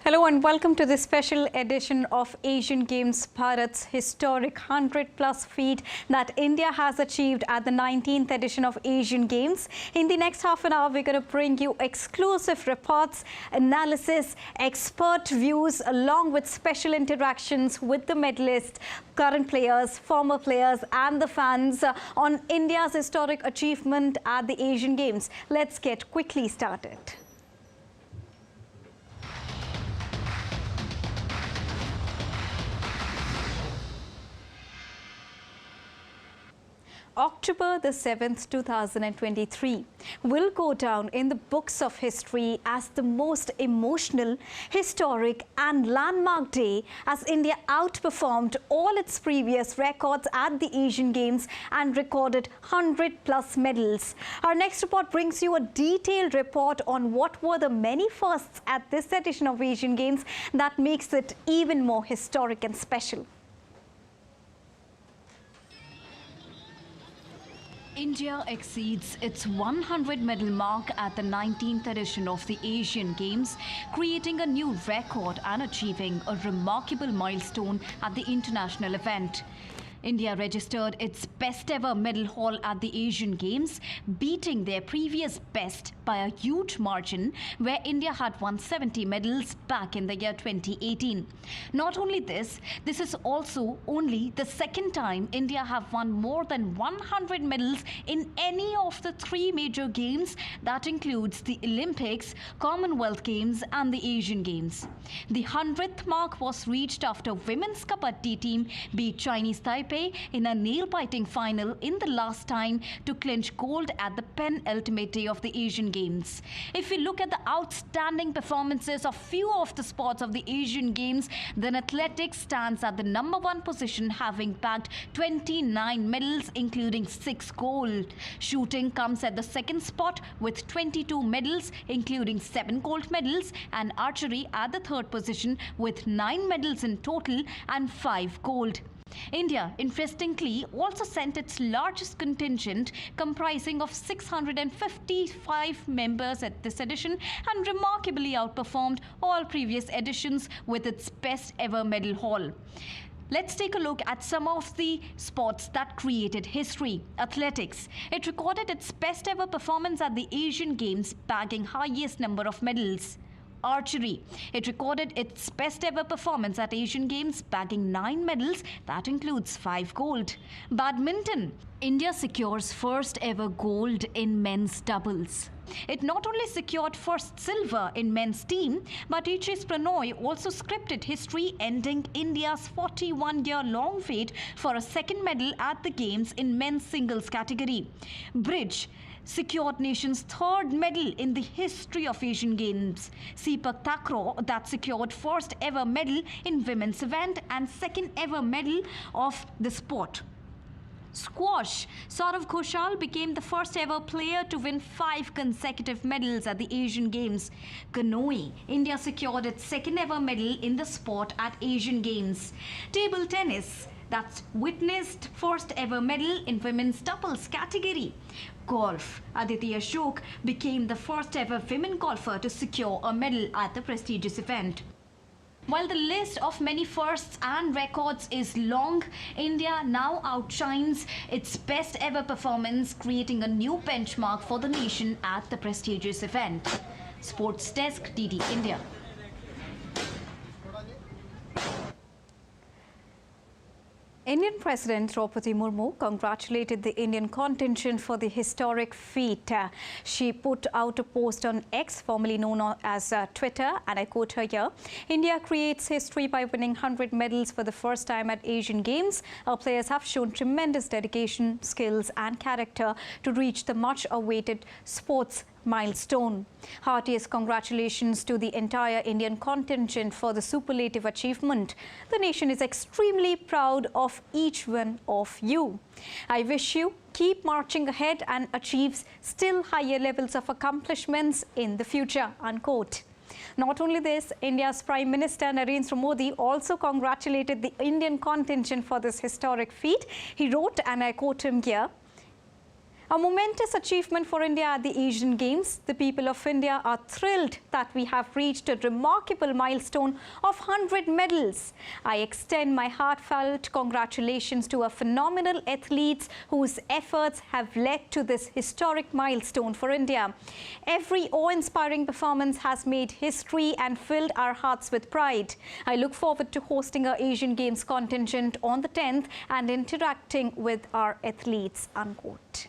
Hello and welcome to this special edition of Asian Games, Bharat's historic 100+ feat that India has achieved at the 19th edition of Asian Games. In the next half an hour, we're going to bring you exclusive reports, analysis, expert views, along with special interactions with the medalists, current players, former players and the fans on India's historic achievement at the Asian Games. Let's get quickly started. October the 7th, 2023 will go down in the books of history as the most emotional, historic and landmark day as India outperformed all its previous records at the Asian Games and recorded 100+ medals. Our next report brings you a detailed report on what were the many firsts at this edition of Asian Games that makes it even more historic and special. India exceeds its 100 medal mark at the 19th edition of the Asian Games, creating a new record and achieving a remarkable milestone at the international event. India registered its best ever medal haul at the Asian Games, beating their previous best by a huge margin, where India had won 70 medals back in the year 2018. Not only this is also only the second time India have won more than 100 medals in any of the three major games, that includes the Olympics, Commonwealth Games and the Asian Games. The 100th mark was reached after women's Kabaddi team beat Chinese Taipei in a nail-biting final in the last time to clinch gold at the penultimate day of the Asian Games. If we look at the outstanding performances of few of the sports of the Asian Games, then athletics stands at the #1 position, having bagged 29 medals including 6 gold. Shooting comes at the second spot with 22 medals including 7 gold medals, and archery at the third position with 9 medals in total and 5 gold. India, interestingly, also sent its largest contingent, comprising of 655 members at this edition, and remarkably outperformed all previous editions with its best ever medal haul. Let's take a look at some of the sports that created history. Athletics. It recorded its best ever performance at the Asian Games, bagging highest number of medals. Archery. It recorded its best ever performance at Asian Games, bagging 9 medals, that includes 5 gold. Badminton. India secures first ever gold in men's doubles. It not only secured first silver in men's team, but H.S. Pranoy also scripted history, ending India's 41-year-long wait for a second medal at the Games in men's singles category. Bridge secured nation's third medal in the history of Asian Games. Sepak Takraw that secured first ever medal in women's event and second ever medal of the sport. Squash. Saurav Ghoshal became the first ever player to win 5 consecutive medals at the Asian Games. Canoeing. India secured its second ever medal in the sport at Asian Games. Table tennis. That's witnessed first ever medal in women's doubles category. Golf. Aditi Ashok became the first ever women golfer to secure a medal at the prestigious event. While the list of many firsts and records is long, India now outshines its best ever performance, creating a new benchmark for the nation at the prestigious event. Sports Desk, DD India. Indian President Draupadi Murmu congratulated the Indian contingent for the historic feat. She put out a post on X, formerly known as Twitter, and I quote her here: "India creates history by winning 100 medals for the first time at Asian Games. Our players have shown tremendous dedication, skills and character to reach the much-awaited sports milestone. Heartiest congratulations to the entire Indian contingent for the superlative achievement. The nation is extremely proud of each one of you. I wish you keep marching ahead and achieve still higher levels of accomplishments in the future," unquote. Not only this, India's Prime Minister Narendra Modi also congratulated the Indian contingent for this historic feat. He wrote, and I quote him here, A momentous achievement for India at the Asian Games. The people of India are thrilled that we have reached a remarkable milestone of 100 medals. I extend my heartfelt congratulations to our phenomenal athletes whose efforts have led to this historic milestone for India. Every awe-inspiring performance has made history and filled our hearts with pride. I look forward to hosting our Asian Games contingent on the 10th and interacting with our athletes, unquote.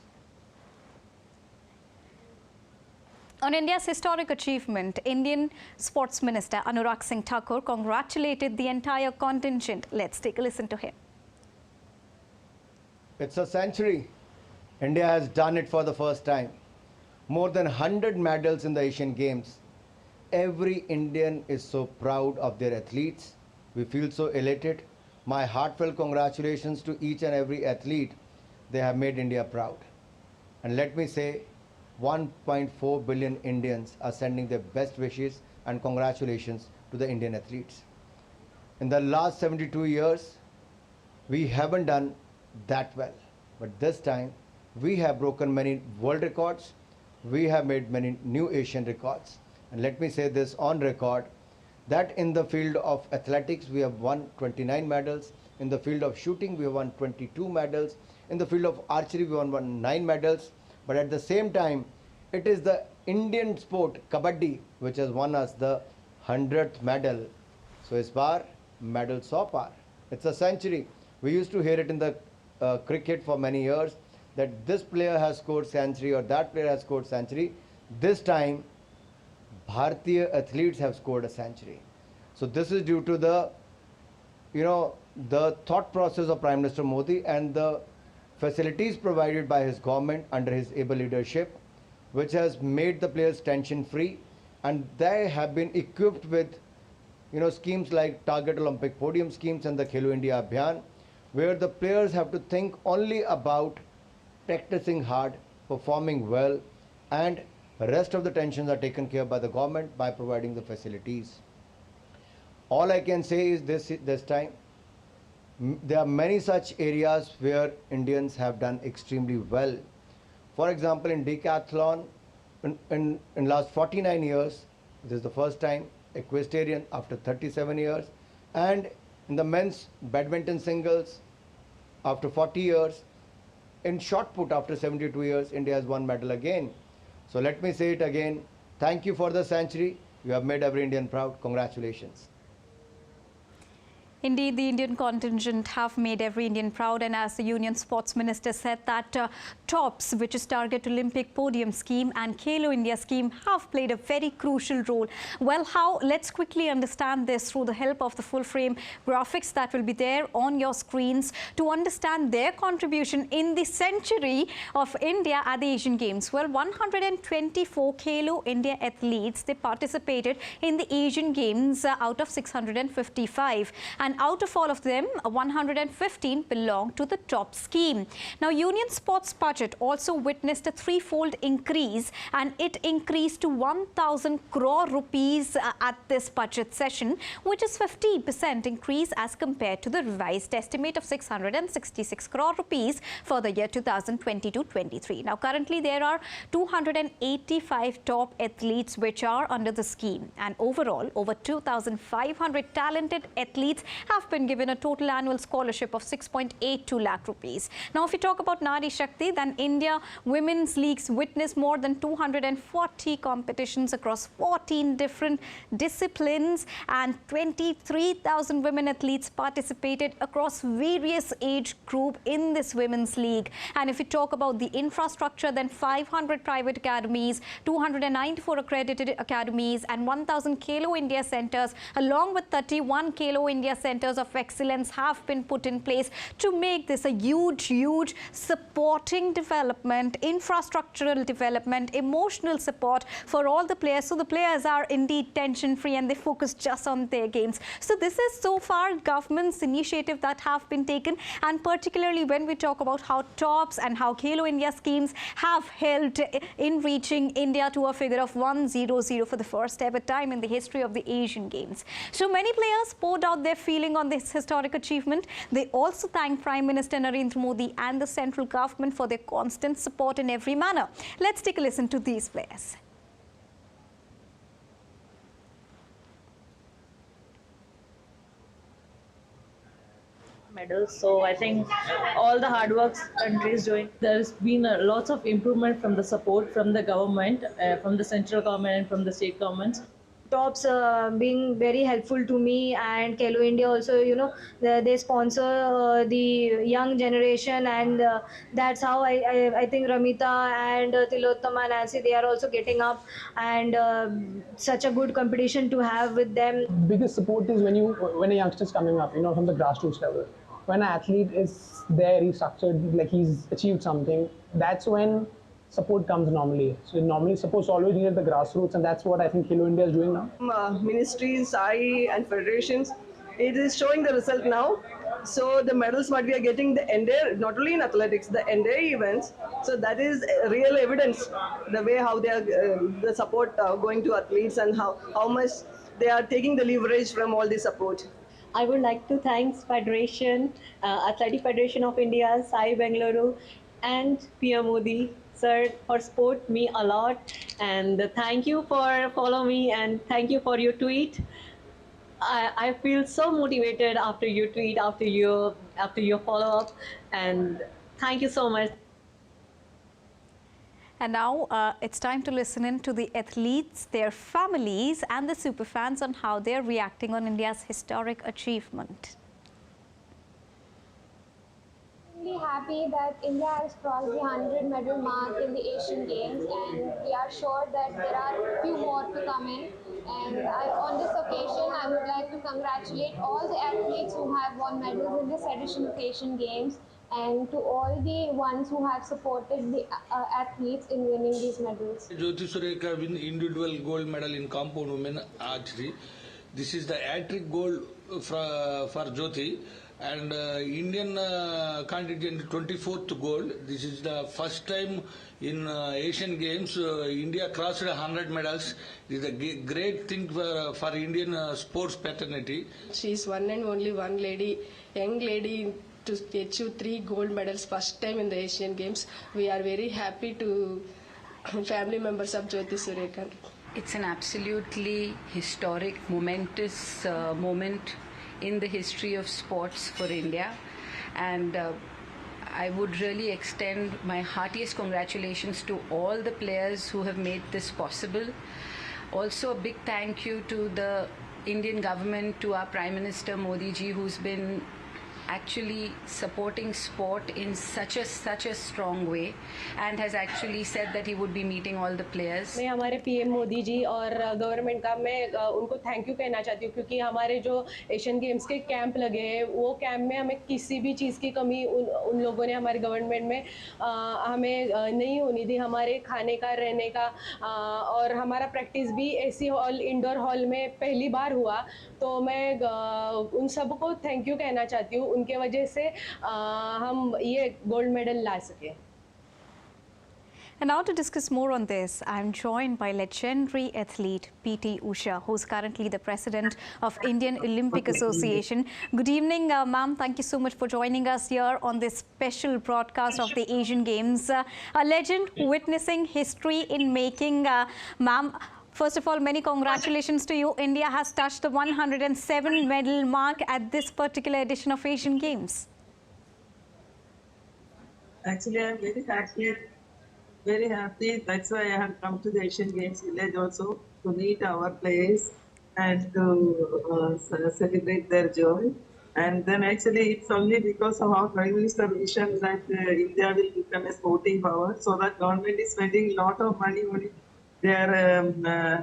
On India's historic achievement, Indian Sports Minister Anurag Singh Thakur congratulated the entire contingent. Let's take a listen to him. It's a century. India has done it for the first time. More than 100 medals in the Asian Games. Every Indian is so proud of their athletes. We feel so elated. My heartfelt congratulations to each and every athlete. They have made India proud. And let me say, 1.4 billion Indians are sending their best wishes and congratulations to the Indian athletes. In the last 72 years, we haven't done that well. But this time, we have broken many world records. We have made many new Asian records. And let me say this on record, that in the field of athletics, we have won 29 medals. In the field of shooting, we have won 22 medals. In the field of archery, we won 9 medals. But at the same time, it is the Indian sport, Kabaddi, which has won us the 100th medal. So, is bar, medal so par. It's a century. We used to hear it in the cricket for many years, that this player has scored century or that player has scored century. This time, Bharatiya athletes have scored a century. So, this is due to the, the thought process of Prime Minister Modi and the facilities provided by his government under his able leadership, which has made the players tension-free, and they have been equipped with, schemes like Target Olympic Podium schemes and the Khelo India Abhiyan, where the players have to think only about practicing hard, performing well, and the rest of the tensions are taken care of by the government by providing the facilities. All I can say is this time, there are many such areas where Indians have done extremely well. For example, in decathlon, in last 49 years, this is the first time, equestrian after 37 years, and in the men's badminton singles after 40 years, in shot put after 72 years, India has won medal again. So let me say it again, thank you for the century, you have made every Indian proud, congratulations. Indeed, the Indian contingent have made every Indian proud, and as the Union Sports Minister said that TOPS, which is Target Olympic Podium Scheme, and Khelo India Scheme have played a very crucial role. Well, how? Let's quickly understand this through the help of the full-frame graphics that will be there on your screens to understand their contribution in the century of India at the Asian Games. Well, 124 Khelo India athletes, they participated in the Asian Games out of 655. And out of all of them, 115 belong to the TOP scheme. Now, Union Sports budget also witnessed a threefold increase, and it increased to 1,000 crore rupees at this budget session, which is 50% increase as compared to the revised estimate of 666 crore rupees for the year 2022-23. Now, currently there are 285 top athletes which are under the scheme, and overall, over 2,500 talented athletes have been given a total annual scholarship of 6.82 lakh rupees. Now, if you talk about Nari Shakti, then India Women's Leagues witnessed more than 240 competitions across 14 different disciplines, and 23,000 women athletes participated across various age group in this Women's League. And if you talk about the infrastructure, then 500 private academies, 294 accredited academies, and 1,000 Khelo India centers, along with 31 Khelo India centers of excellence have been put in place to make this a huge supporting development, infrastructural development, emotional support for all the players. So the players are indeed tension-free and they focus just on their games. So this is so far government's initiative that have been taken, and particularly when we talk about how TOPS and how Khelo India schemes have helped in reaching India to a figure of 100 for the first ever time in the history of the Asian Games. So many players poured out their feelings feeling on this historic achievement. They also thank Prime Minister Narendra Modi and the central government for their constant support in every manner. Let's take a listen to these players. Medals. So I think all the hard work country is doing. There's been lots of improvement from the support from the government, from the central government and from the state governments. Tops being very helpful to me, and Kelo India also, they sponsor the young generation, and that's how I think Ramita and Tilottama, Nancy, they are also getting up, and such a good competition to have with them. Biggest support is when a youngster is coming up, from the grassroots level. When an athlete is there, he's structured, like he's achieved something, that's when support comes normally. So normally support's always near the grassroots, and that's what I think Kelo India is doing now. Ministries, and federations, it is showing the result now. So the medals what we are getting, the entire, not only in athletics, the entire events. So that is real evidence, the way how they are, the support going to athletes, and how much they are taking the leverage from all the support. I would like to thank Federation, Athletic Federation of India, Sai Bengaluru, and PM Modi sir for support me a lot. And thank you for follow me, and thank you for your tweet. I feel so motivated after your tweet, after your follow up, and thank you so much. And now it's time to listen in to the athletes, their families and the superfans on how they're reacting on India's historic achievement. I'm really happy that India has crossed the 100 medal mark in the Asian Games, and we are sure that there are a few more to come in. And on this occasion, I would like to congratulate all the athletes who have won medals in this edition of Asian Games, and to all the ones who have supported the athletes in winning these medals. Jyoti Sureka win individual gold medal in compound women archery. This is the hat-trick gold for Jyoti, and Indian contingent 24th gold. This is the first time in Asian Games India crossed 100 medals. It is a great thing for Indian sports fraternity. She is one and only one lady, young lady, to achieve 3 gold medals first time in the Asian Games. We are very happy to family members of Jyoti Sureka. It's an absolutely historic, momentous moment in the history of sports for India, and I would really extend my heartiest congratulations to all the players who have made this possible. Also a big thank you to the Indian government, to our Prime Minister Modi ji, who's been actually supporting sport in such a strong way, and has actually said that he would be meeting all the players. मैं हमारे PM Modi ji और government का मैं उनको thank you कहना चाहती हूँ, क्योंकि हमारे जो एशियन गेम्स के कैंप लगे हैं, वो कैंप में हमें किसी भी चीज़ की कमी उन लोगों ने हमारे गवर्नमेंट में हमें नहीं होनी दी। हमारे खाने का, रहने का, और हमारा प्रैक्टिस भी ऐसी हॉल, इंडोर हॉल में पहली बार हुआ। तो मैं उन सबको थैंक यू कहना चाहती हूँ, उनके वजह से हम ये गोल्ड मेडल ला सके। And now to discuss more on this, I'm joined by legendary athlete PT Usha, who's currently the president of Indian Olympic Association. Good evening, ma'am. Thank you so much for joining us here on this special broadcast of the Asian Games. A legend witnessing history in making, ma'am. First of all, many congratulations to you. India has touched the 107 medal mark at this particular edition of Asian Games. Actually, I'm very happy. That's why I have come to the Asian Games village also, to meet our players and to celebrate their joy. And then actually it's only because of our Prime Minister vision that India will become a sporting power, so that government is spending a lot of money on it. Their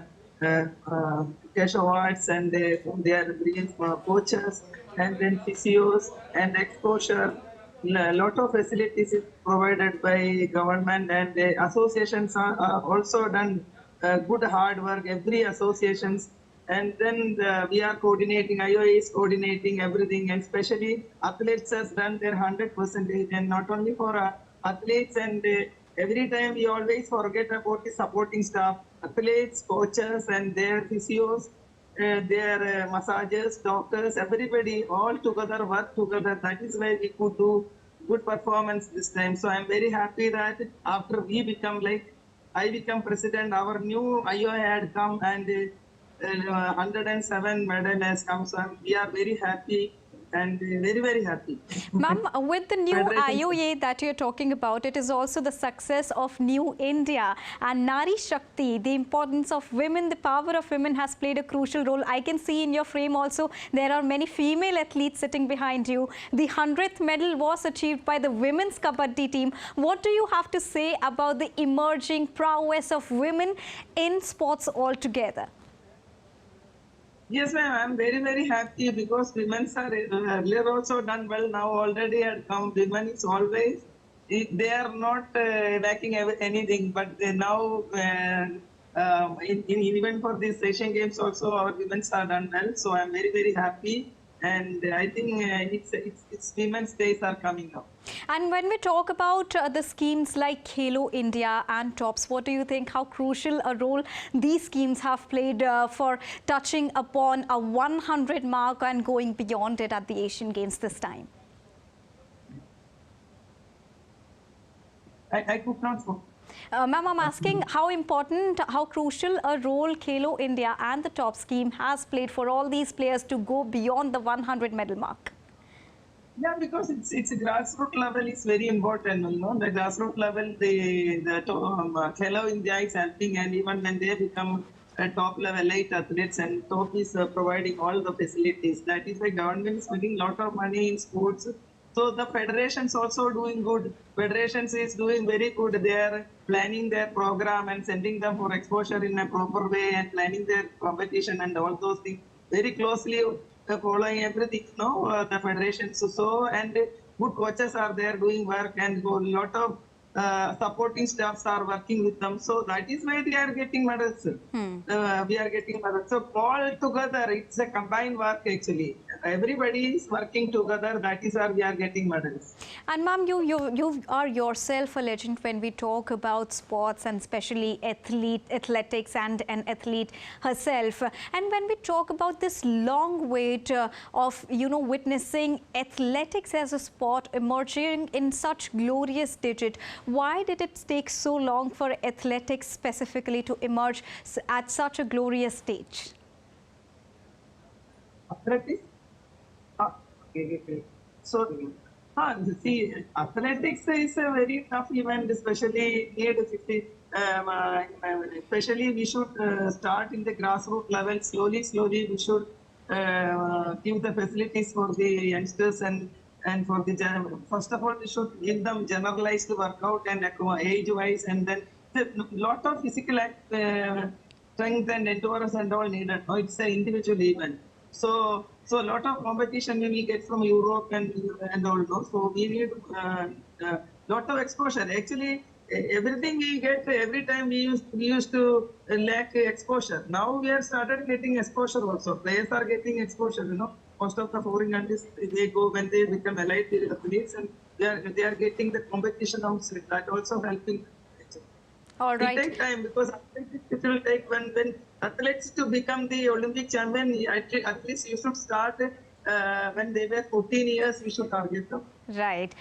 cash awards, and their brilliant coaches, and then physios and exposure. A lot of facilities is provided by government, and the associations are also done good hard work, every associations. And then we are coordinating, IOA is coordinating everything, and especially athletes has done their 100%, and not only for athletes, and every time we always forget about the supporting staff, athletes, coaches, and their physios, their massages, doctors, everybody all together work together. That is why we could do good performance this time. So I'm very happy that after I become president, our new IOA had come and 107 medal has come. So we are very happy and very, very happy. Ma'am, with the new Federation- IOA that you're talking about, it is also the success of New India and Nari Shakti. The importance of women, the power of women has played a crucial role. I can see in your frame also there are many female athletes sitting behind you. The 100th medal was achieved by the women's kabaddi team. What do you have to say about the emerging prowess of women in sports altogether? Yes, ma'am. I'm very, very happy because women's are earlier also done well. Now already had come. Women is always, they are not lacking anything, but they now, even for these Asian Games also, our women's are done well. So I'm very, very happy. And I think it's women's days are coming now. And when we talk about the schemes like Khelo India and TOPS, what do you think, how crucial a role these schemes have played for touching upon a 100 mark and going beyond it at the Asian Games this time? I could not. Ma'am, I'm asking how important, how crucial a role Khelo India and the TOP scheme has played for all these players to go beyond the 100 medal mark. Yeah, because it's a grassroots level is very important. You know, the grassroots level, the Khelo India is helping, and even when they become a top level elite athletes, and top is providing all the facilities. That is why government is spending a lot of money in sports. So the federations also doing good. Federations is doing very good. They are planning their program and sending them for exposure in a proper way and planning their competition and all those things very closely, following everything. No, the federations. So and good coaches are there doing work, and a lot of supporting staffs are working with them. So that is why they are getting medals. We are getting medals. So all together, it's a combined work actually. Everybody is working together. That is why we are getting medals. And ma'am, you are yourself a legend when we talk about sports, and especially athletics and an athlete herself. And when we talk about this long wait of, witnessing athletics as a sport emerging in such glorious digit, why did it take so long for athletics specifically to emerge at such a glorious stage? Athletics? Okay. So, see, athletics is a very tough event, especially especially we should start in the grassroots level. Slowly, we should give the facilities for the youngsters and for the first of all, we should give them generalized workout and age-wise, and then a lot of physical strength and endurance and all needed. No, it's an individual event. So a lot of competition we will get from Europe and all those. So we need lot of exposure. Actually, everything we get every time we used to lack exposure. Now we have started getting exposure also. Players are getting exposure. Most of the foreign countries, they go when they become elite athletes, and they are getting the competition outside. That also helping. All right. It takes time because it will take when athletes to become the Olympic champion. At least you should start when they were 14 years. We should target them. Right.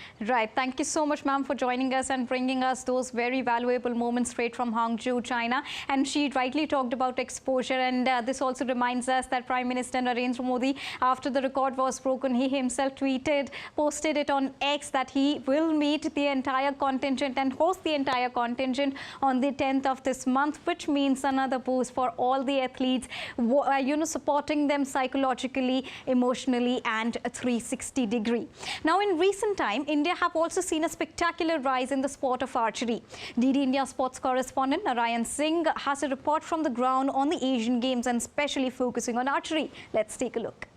Thank you so much, ma'am, for joining us and bringing us those very valuable moments straight from Hangzhou, China. And she rightly talked about exposure, and this also reminds us that Prime Minister Narendra Modi, after the record was broken, he himself posted it on X that he will meet the entire contingent and host the entire contingent on the 10th of this month, which means another boost for all the athletes, supporting them psychologically, emotionally, and a 360-degree. Now, in recent time, India have also seen a spectacular rise in the sport of archery. DD India sports correspondent Narayan Singh has a report from the ground on the Asian Games and especially focusing on archery. Let's take a look.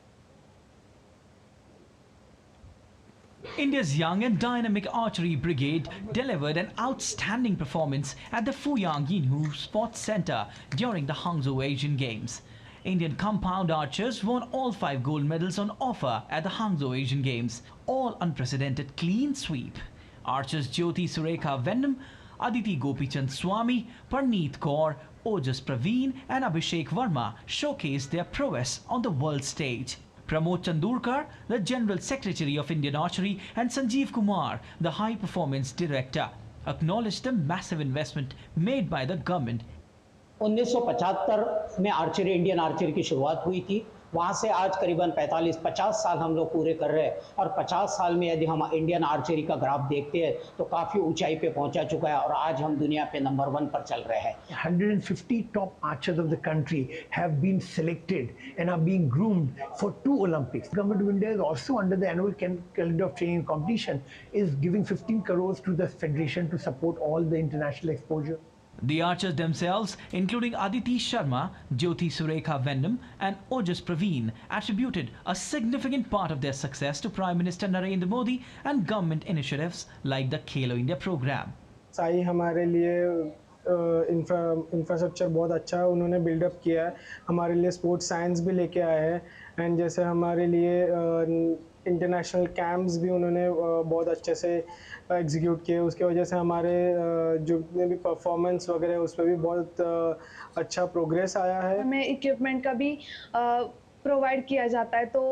India's young and dynamic archery brigade delivered an outstanding performance at the Fuyang Yinhu Sports Center during the Hangzhou Asian Games. Indian compound archers won all 5 gold medals on offer at the Hangzhou Asian Games. All unprecedented clean sweep. Archers Jyoti Surekha Venom, Aditi Gopichand Swami, Parneet Kaur, Ojas Praveen and Abhishek Verma showcased their prowess on the world stage. Pramod Chandurkar, the General Secretary of Indian Archery, and Sanjeev Kumar, the High Performance Director, acknowledged the massive investment made by the government. 1975 में archery Indian archery की शुरुआत हुई थी। वहाँ से आज करीबन 45-50 साल हम लोग पूरे कर रहे हैं और 50 साल में यदि हम इंडियन आर्चरी का ग्राफ देखते हैं तो काफ़ी ऊंचाई पे पहुंचा चुका है और आज हम दुनिया पे नंबर 1 पर चल रहे हैं। 150 top archers of the country have been selected and are being groomed for 2 Olympics. The Government of India is also under the annual calendar of training competition is giving 15 crores to the federation to support all the international exposure. The archers themselves, including Aditi Sharma, Jyoti Surekha Vendam and Ojas Praveen, attributed a significant part of their success to Prime Minister Narendra Modi and government initiatives like the Khelo India program. Sai हमारे लिए infrastructure बहुत अच्छा उन्होंने buildup किया है, हमारे लिए sports science भी लेके आए हैं एंड जैसे हमारे लिए इंटरनेशनल कैंप्स भी उन्होंने बहुत अच्छे से एग्जीक्यूट किए, उसके वजह से हमारे जो भी परफॉर्मेंस वगैरह उस पर भी बहुत अच्छा प्रोग्रेस आया है। हमें इक्विपमेंट का भी प्रोवाइड किया जाता है तो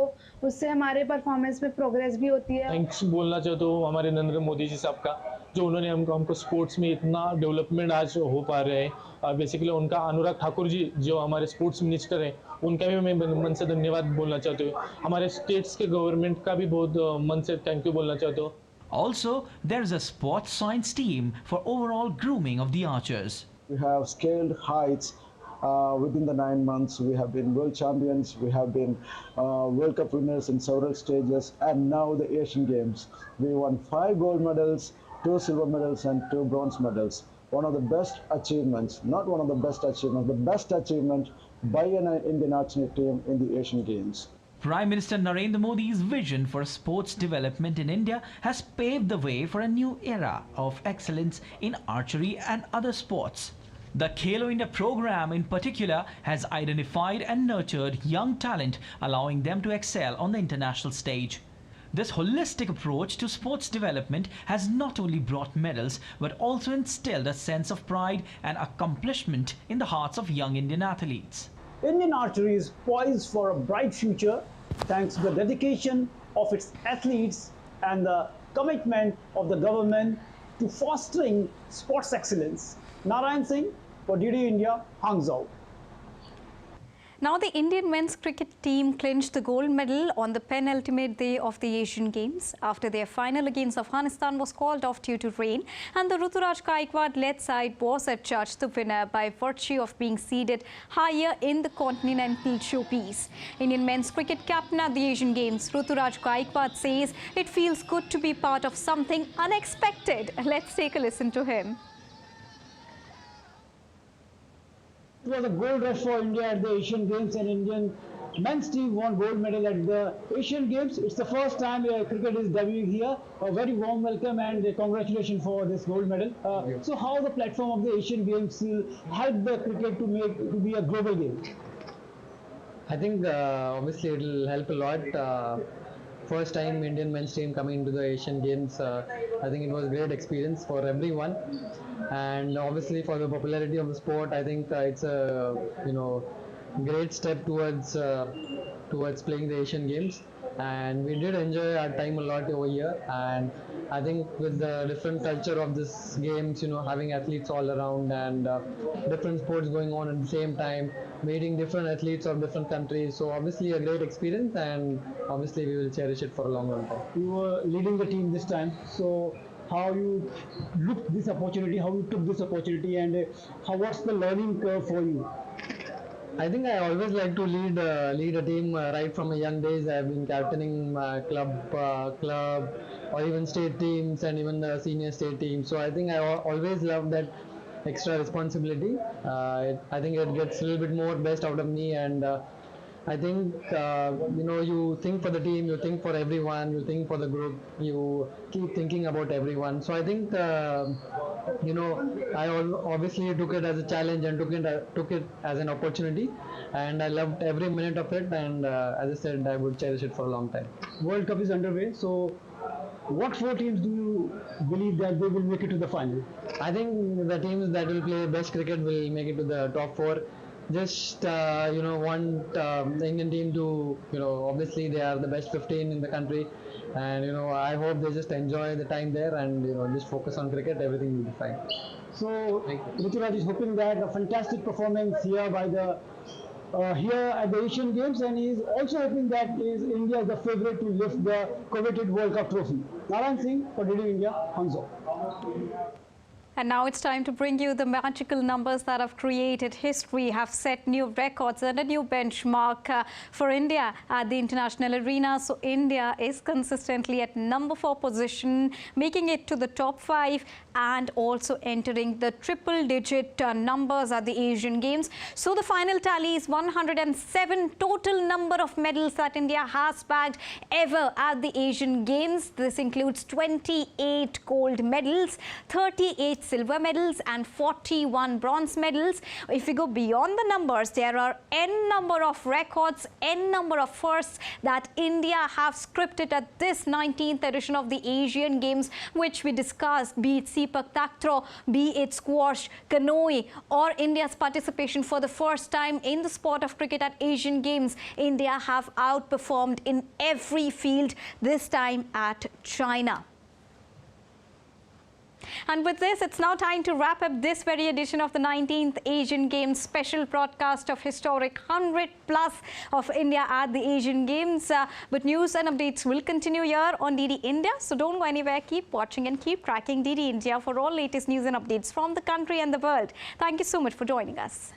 उससे हमारे परफॉर्मेंस में प्रोग्रेस भी होती है। थैंक्स बोलना चाहता हूँ हमारे नरेंद्र मोदी जी साहब का, जो उन्होंने हमको स्पोर्ट्स में इतना डेवलपमेंट आज हो पा रहे हैं। बेसिकली उनका अनुराग ठाकुर जी जो हमारे स्पोर्ट्स मिनिस्टर हैं उनका भी मैं मन से धन्यवाद बोलना चाहता हूँ। हमारे स्टेट्स के गवर्नमेंट का भी बहुत मन से थैंक यू बोलना चाहता हूँ। Also, there is a sports science team for overall grooming of the archers. We have scaled heights within the 9 months. We have been world champions, we have been World Cup winners in several stages, and now the Asian Games. We won 5 gold medals, 2 silver medals and 2 bronze medals. One of the best achievements, not one of the best achievements, the best achievement by an Indian archery team in the Asian Games. Prime Minister Narendra Modi's vision for sports development in India has paved the way for a new era of excellence in archery and other sports. The Khelo India program in particular has identified and nurtured young talent, allowing them to excel on the international stage. This holistic approach to sports development has not only brought medals but also instilled a sense of pride and accomplishment in the hearts of young Indian athletes. Indian archery is poised for a bright future thanks to the dedication of its athletes and the commitment of the government to fostering sports excellence. Narayan Singh for DD India, Hangzhou. Now, the Indian men's cricket team clinched the gold medal on the penultimate day of the Asian Games after their final against Afghanistan was called off due to rain, and the Ruturaj Gaikwad-led side was adjudged the winner by virtue of being seeded higher in the continental showpiece. Indian men's cricket captain at the Asian Games, Ruturaj Gaikwad, says it feels good to be part of something unexpected. Let's take a listen to him. It was a gold rush for India at the Asian Games, and Indian men's team won gold medal at the Asian Games. It's the first time cricket is debuting here. A very warm welcome and congratulations for this gold medal. So how the platform of the Asian Games will help the cricket to be a global game? I think obviously it will help a lot. First time Indian men's team coming into the Asian Games, I think it was a great experience for everyone, and obviously for the popularity of the sport, I think it's a great step towards playing the Asian Games. And we did enjoy our time a lot over here, and I think with the different culture of this games, having athletes all around and different sports going on at the same time, meeting different athletes of different countries, so obviously a great experience, and obviously we will cherish it for a long time. You were leading the team this time, so how you looked this opportunity, how you took this opportunity, and what's the learning curve for you? I think I always like to lead a team right from a young days. I've been captaining club or even state teams and even the senior state teams. So I think I always love that extra responsibility. I think it gets a little bit more best out of me, and I think you think for the team, you think for everyone, you think for the group, you keep thinking about everyone. So I think I obviously took it as a challenge and took it as an opportunity, and I loved every minute of it, and as I said, I would cherish it for a long time. World Cup is underway, so What 4 teams do you believe that they will make it to the final? I think the teams that will play best cricket will make it to the top 4. Just want the Indian team to obviously they are the best 15 in the country, and I hope they just enjoy the time there and just focus on cricket. Everything will be fine. So Rituraj is hoping that a fantastic performance here by the here at the Asian Games, and he is also hoping that India is the favourite to lift the coveted World Cup trophy. Narayan Singh for DD India, Hangzhou. And now it's time to bring you the magical numbers that have created history, have set new records and a new benchmark for India at the international arena. So India is consistently at number 4 position, making it to the top 5 and also entering the triple-digit numbers at the Asian Games. So the final tally is 107 total number of medals that India has bagged ever at the Asian Games. This includes 28 gold medals, 38 silver medals and 41 bronze medals. If we go beyond the numbers, there are n number of records, n number of firsts that India have scripted at this 19th edition of the Asian Games, which we discussed, be it Sepak Takraw, be it squash, canoe, or India's participation for the first time in the sport of cricket at Asian Games. India have outperformed in every field, this time at China. And with this, it's now time to wrap up this very edition of the 19th Asian Games special broadcast of historic 100 plus of India at the Asian Games. But news and updates will continue here on DD India. So don't go anywhere. Keep watching and keep tracking DD India for all latest news and updates from the country and the world. Thank you so much for joining us.